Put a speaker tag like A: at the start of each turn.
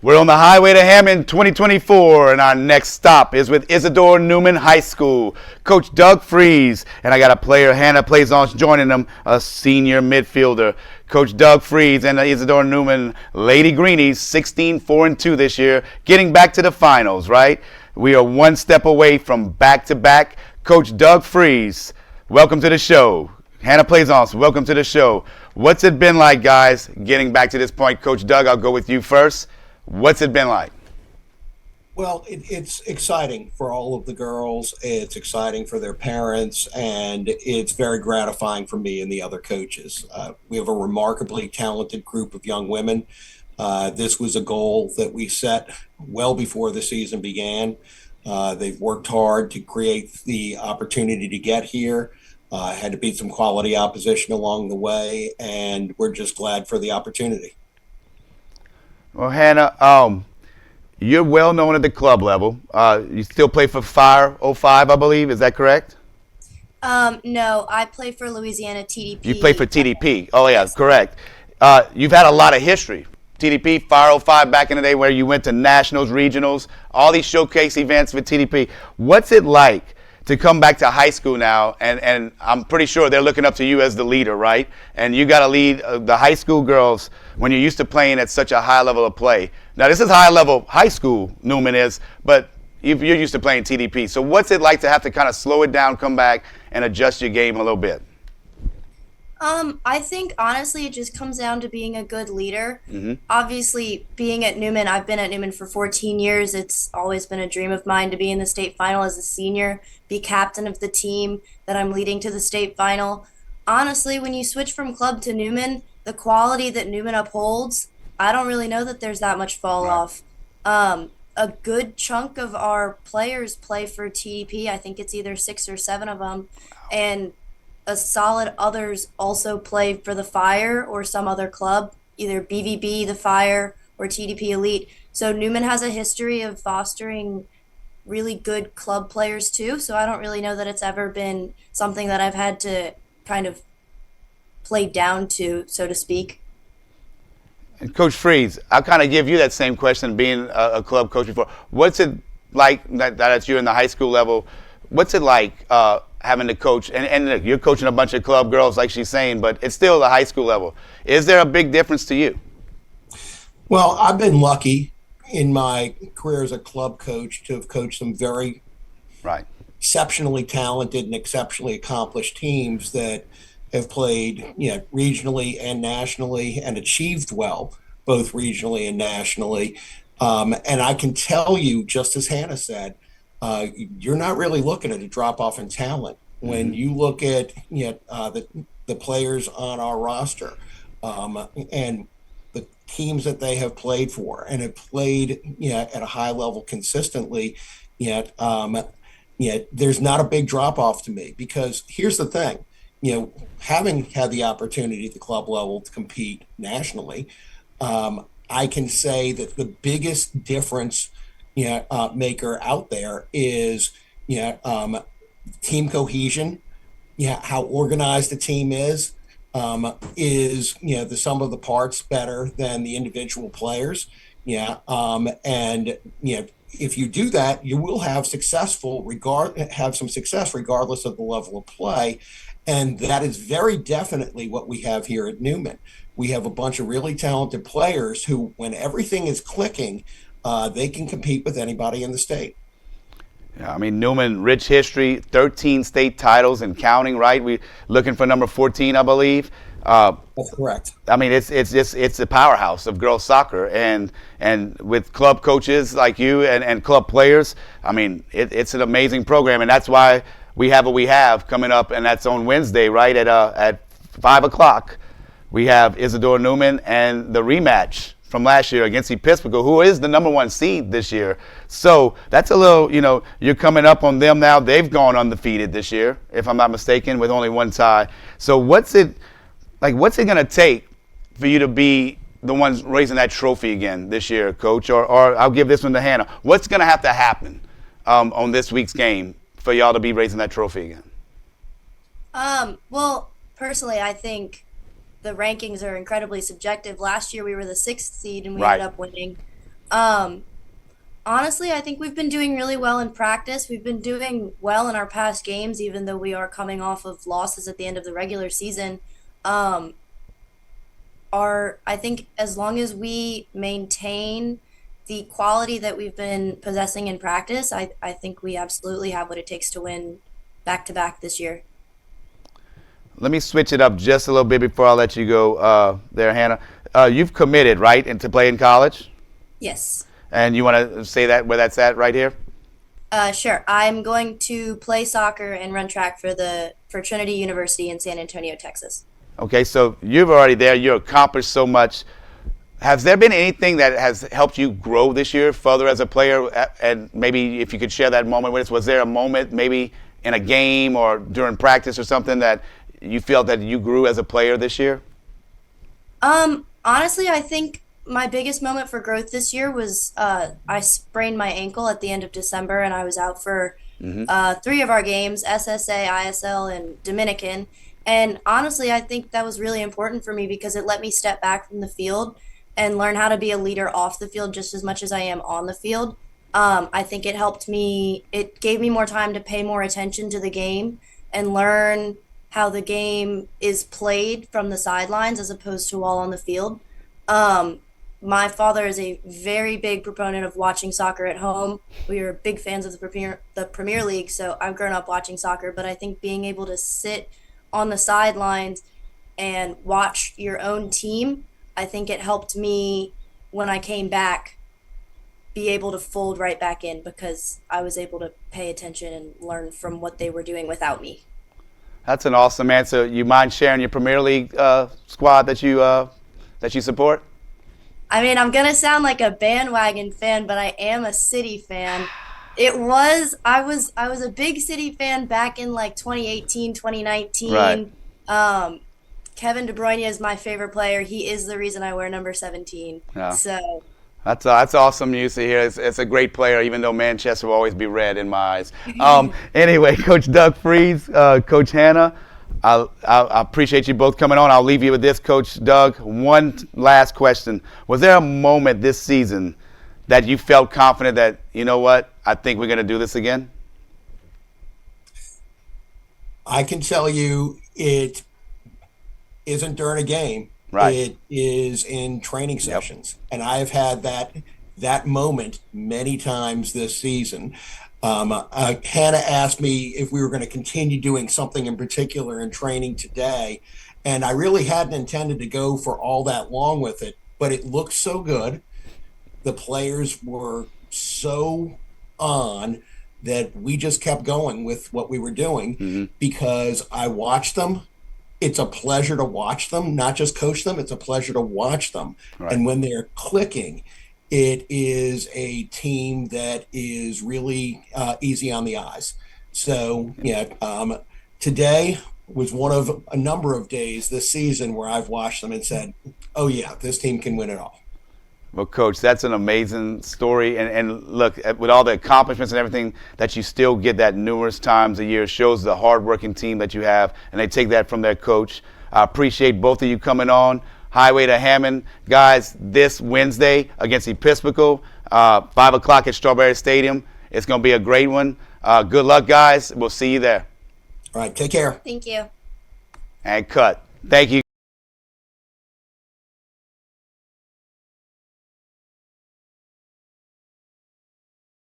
A: We're on the highway to Hammond 2024, and our next stop is with Isidore Newman High School. Coach Doug Freeze, and I got a player, Hannah Plaisance, joining them, a senior midfielder. Coach Doug Freeze and the Isidore Newman Lady Greenies, 16-4-2 this year, getting back to the finals, right? We are one step away from back-to-back. Coach Doug Freeze, welcome to the show. Hannah Plaisance, welcome to the show. What's it been like, guys, getting back to this point? Coach Doug, I'll go with you first. What's it been like?
B: Well, it's exciting for all of the girls. It's exciting for their parents, and it's very gratifying for me and the other coaches. We have a remarkably talented group of young women. This was a goal that we set well before the season began. They've worked hard to create the opportunity to get here. Had to beat some quality opposition along the way, and we're just glad for the opportunity.
A: Well, Hannah, you're well known at the club level. You still play for Fire '05, I believe. Is that correct?
C: No, I play for Louisiana TDP.
A: You play for TDP. Oh, yeah,
C: Yes.
A: correct. You've had a lot of history. TDP, Fire '05 back in the day where you went to nationals, regionals, all these showcase events with TDP. What's it like to come back to high school now? And I'm pretty sure they're looking up to you as the leader, right? And you got to lead the high school girls when you're used to playing at such a high level of play. Now, this is high level high school, Newman is, but you're used to playing TDP. So what's it like to have to kind of slow it down, come back, and adjust your game a little bit?
C: I think honestly it just comes down to being a good leader. Obviously, being at Newman, I've been at Newman for 14 years. It's always been a dream of mine to be in the state final as a senior, be captain of the team that I'm leading to the state final. Honestly, when you switch from club to Newman, the quality that Newman upholds, I don't really know that there's that much fall off. A good chunk of our players play for TDP. I think it's either 6 or 7 of them, and a solid others also play for the Fire or some other club, either BVB, the Fire, or TDP Elite. So Newman has a history of fostering really good club players too. So I don't really know that it's ever been something that I've had to kind of play down to, so to speak.
A: And Coach Freeze, I'll kind of give you that same question, being a club coach before. What's it like that you're in the high school level? What's it like having to coach? And look, you're coaching a bunch of club girls, like she's saying, but it's still the high school level. Is there a big difference to you?
B: Well, I've been lucky in my career as a club coach to have coached some very
A: Right.
B: exceptionally talented and exceptionally accomplished teams that have played, regionally and nationally and achieved well, both regionally and nationally. And I can tell you, just as Hannah said, you're not really looking at a drop off in talent when you look at the players on our roster and the teams that they have played for and have played at a high level consistently. There's not a big drop off to me, because here's the thing. Having had the opportunity at the club level to compete nationally, I can say that the biggest difference maker out there is team cohesion, how organized the team is the sum of the parts better than the individual players. And if you do that, you will have have some success regardless of the level of play. And that is very definitely what we have here at Newman. We have a bunch of really talented players who, when everything is clicking, they can compete with anybody in the state.
A: Yeah, I mean, Newman, rich history, 13 state titles and counting, right? We're looking for number 14, I believe.
B: That's correct.
A: I mean, it's a powerhouse of girls soccer, and with club coaches like you and club players, I mean, it's an amazing program, and that's why we have what we have coming up, and that's on Wednesday, right at 5 o'clock. We have Isidore Newman and the rematch from last year against Episcopal, who is the number 1 seed this year. So that's a little, you're coming up on them now. They've gone undefeated this year, if I'm not mistaken, with only 1 tie. So what's it going to take for you to be the ones raising that trophy again this year, Coach? Or I'll give this one to Hannah. What's going to have to happen on this week's game for y'all to be raising that trophy again?
C: Well, personally, I think the rankings are incredibly subjective. Last year we were the 6th seed and we
A: Right.
C: ended up winning. Um, Honestly, I think we've been doing really well in practice. We've been doing well in our past games, even though we are coming off of losses at the end of the regular season. Um, I think as long as we maintain the quality that we've been possessing in practice, I think we absolutely have what it takes to win back to back this year.
A: Let me switch it up just a little bit before I let you go there, Hannah. You've committed, right, and to play in college?
C: Yes.
A: And you want to say that where that's at right here?
C: Sure. I'm going to play soccer and run track for Trinity University in San Antonio, Texas.
A: Okay, so you've already there. You accomplished so much. Has there been anything that has helped you grow this year further as a player? And maybe if you could share that moment with us, was there a moment maybe in a game or during practice or something that you felt that you grew as a player this year?
C: Honestly, I think my biggest moment for growth this year was I sprained my ankle at the end of December, and I was out for three of our games: SSA, ISL, and Dominican. And honestly, I think that was really important for me because it let me step back from the field and learn how to be a leader off the field just as much as I am on the field. I think it helped me, it gave me more time to pay more attention to the game and learn how the game is played from the sidelines as opposed to while on the field. Um, my father is a very big proponent of watching soccer at home. We are big fans of the Premier League, so I've grown up watching soccer. But I think being able to sit on the sidelines and watch your own team, I think it helped me when I came back be able to fold right back in because I was able to pay attention and learn from what they were doing without me.
A: That's an awesome answer. You mind sharing your Premier League squad that you support?
C: I mean, I'm gonna sound like a bandwagon fan, but I am a City fan. I was a big City fan back in like 2018,
A: Right.
C: 2019. Kevin De Bruyne is my favorite player. He is the reason I wear number 17.
A: Yeah.
C: So,
A: That's awesome news to hear. It's a great player, even though Manchester will always be red in my eyes. Anyway, Coach Doug Freeze, Coach Hannah, I appreciate you both coming on. I'll leave you with this, Coach Doug. One last question. Was there a moment this season that you felt confident that, you know what, I think we're going to do this again?
B: I can tell you it isn't during a game.
A: Right.
B: It is in training
A: Yep.
B: sessions. And I've had that moment many times this season. Hannah asked me if we were going to continue doing something in particular in training today. And I really hadn't intended to go for all that long with it, but it looked so good. The players were so on that we just kept going with what we were doing because I watched them. It's a pleasure to watch them, not just coach them. It's a pleasure to watch them.
A: Right.
B: And when they're clicking, it is a team that is really easy on the eyes. So, yeah, today was one of a number of days this season where I've watched them and said, oh, yeah, this team can win it all.
A: Well, Coach, that's an amazing story. And look, with all the accomplishments and everything that you still get that numerous times a year shows the hardworking team that you have, and they take that from their coach. I appreciate both of you coming on. Highway to Hammond. Guys, this Wednesday against Episcopal, 5 o'clock at Strawberry Stadium. It's going to be a great one. Good luck, guys. We'll see you there.
B: All right, take care.
C: thank you.
A: And cut. Thank you.